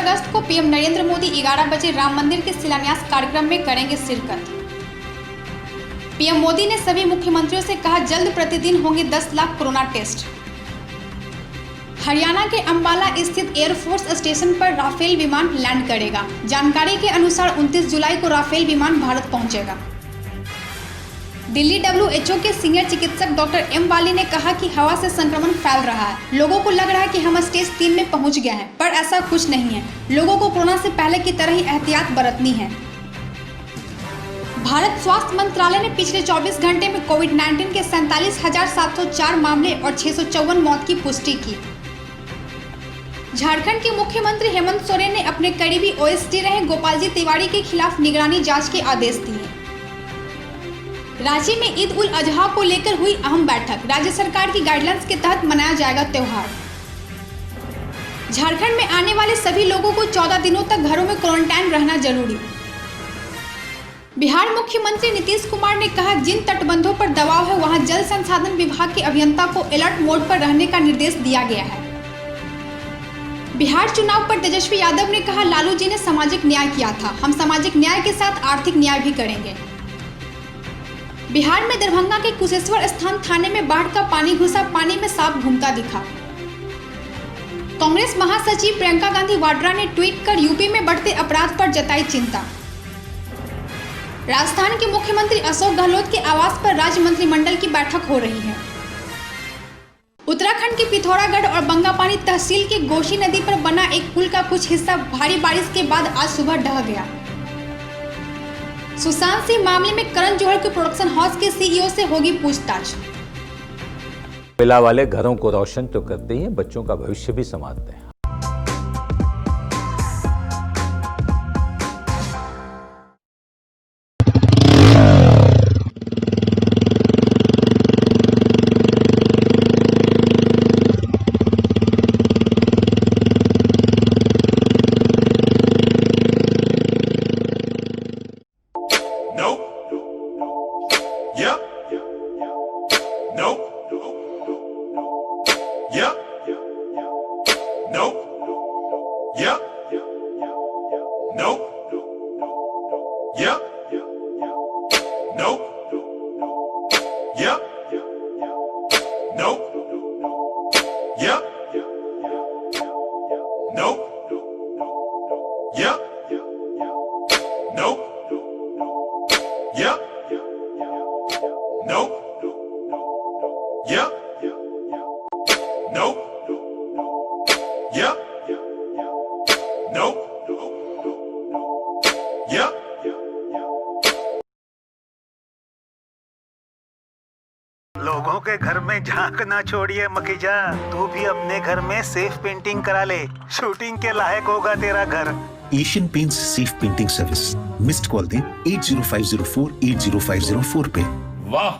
अगस्त को पीएम नरेंद्र मोदी 11 बजे राम मंदिर के शिलान्यास कार्यक्रम में करेंगे शिरकत। पीएम मोदी ने सभी मुख्यमंत्रियों से कहा, जल्द प्रतिदिन होंगे 10 लाख कोरोना टेस्ट। हरियाणा के अंबाला स्थित एयरफोर्स स्टेशन पर राफेल विमान लैंड करेगा। जानकारी के अनुसार 29 जुलाई को राफेल विमान भारत पहुंचेगा। दिल्ली WHO के सीनियर चिकित्सक डॉक्टर एम वाली ने कहा कि हवा से संक्रमण फैल रहा है। लोगों को लग रहा है कि हम स्टेज 3 में पहुंच गए हैं, पर ऐसा कुछ नहीं है। लोगों को कोरोना से पहले की तरह ही एहतियात बरतनी है। भारत स्वास्थ्य मंत्रालय ने पिछले 24 घंटे में कोविड-19 के 47,704 मामले और 654 मौत की पुष्टि की। झारखंड के मुख्यमंत्री हेमंत सोरेन ने अपने करीबी OSD रहे गोपालजी तिवारी के खिलाफ निगरानी जांच के आदेश दिए। रांची में ईद उल अजहा को लेकर हुई अहम बैठक। राज्य सरकार की गाइडलाइंस के तहत मनाया जाएगा त्योहार। झारखंड में आने वाले सभी लोगों को 14 दिनों तक घरों में क्वारंटाइन रहना जरूरी। बिहार मुख्यमंत्री नीतीश कुमार ने कहा, जिन तटबंधों पर दबाव है वहां जल संसाधन विभाग के अभियंता को अलर्ट मोड पर रहने का निर्देश दिया गया है। बिहार चुनाव पर तेजस्वी यादव ने कहा, लालू जी ने सामाजिक न्याय किया था, हम सामाजिक न्याय के साथ आर्थिक न्याय भी करेंगे। बिहार में दरभंगा के कुशेश्वर स्थान थाने में बाढ़ का पानी घुसा, पानी में सांप घूमता दिखा। कांग्रेस महासचिव प्रियंका गांधी वाड्रा ने ट्वीट कर यूपी में बढ़ते अपराध पर जताई चिंता। राजस्थान के मुख्यमंत्री अशोक गहलोत के आवास पर राज्य मंत्रिमंडल की बैठक हो रही है। उत्तराखंड के पिथौरागढ़ और बंगापानी तहसील के गोशी नदी पर बना एक पुल का कुछ हिस्सा भारी बारिश के बाद आज सुबह ढह गया। सुशांत सिंह मामले में करण जौहर के प्रोडक्शन हाउस के CEO से होगी पूछताछ। कोयला वाले घरों को रोशन तो करते ही हैं, बच्चों का भविष्य भी संवारते हैं। लोगों के घर में झांक ना छोड़िए मखीजा, तू भी अपने घर में सेफ पेंटिंग करा ले। शूटिंग के लायक होगा तेरा घर। Asian paints safe painting service. Missed call दें 80504 80504 पे। वाह।